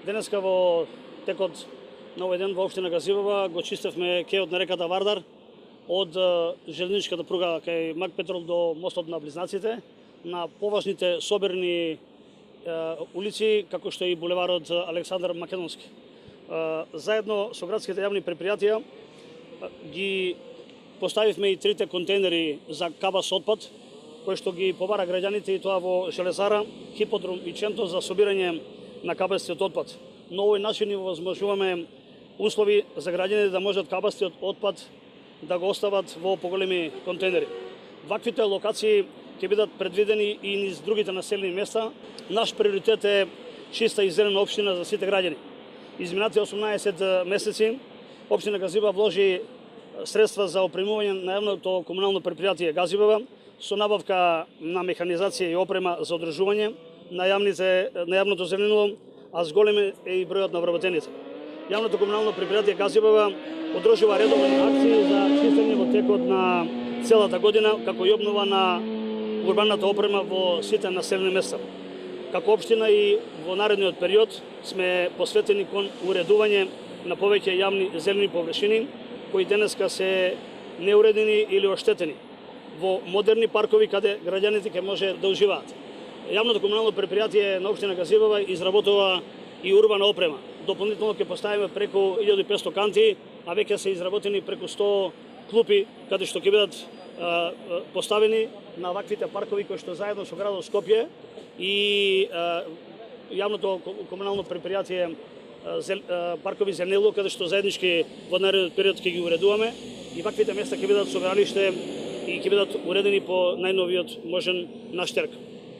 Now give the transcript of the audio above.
Денеска во текот на овој ден во општина Газивова го чистевме кејот на реката Вардар од железничката пруга кај Мак Петрол до мостот на Близнаците, на поважните соберни улици, како што и булеварот Александар Македонски. Заедно со градските јавни предпријатија ги поставивме и трите контейнери за кабас отпад, кои што ги побара граѓаните, и тоа во Железара, Хиподром и Ченто за собирање на кабасниот отпад. На овој начин ни возможуваме услови за граѓаните да можат кабасниот отпад да го остават во поголеми контейнери. Ваквите локации ќе бидат предвидени и низ другите населени места. Наш приоритет е чиста и зелена општина за сите граѓани. Изминатите 18 месеци општина Газивова вложи средства за опремување на јавното комунално предпријатие Газивова со набавка на механизација и опрема за одржување на јавното зеленило, а зголем е и бројот на вработените. Јавното комунално предпријатие Газивова одржува редовни акции за чистење во текот на целата година, како и обнова на урбаната опрема во сите населени места. Како општина и во наредниот период сме посветени кон уредување на повеќе јавни зелени површини кои денеска се неуредени или оштетени во модерни паркови каде граѓаните ќе може да уживаат. Јавното комунално предпријатие на општина Газивова изработува и урбана опрема. Дополнително ќе поставиме преку 1500 канти, а веќе се изработени преку 100 клупи каде што ќе бидат поставени на ваквите паркови кои што заедно со градот Скопје и јавното комунално предпријатие паркови зеленило, каде што заеднички во наредниот период ќе ги уредуваме, и ваквите места ќе бидат собраниште и ќе бидат уредени по најновиот можен наштерк.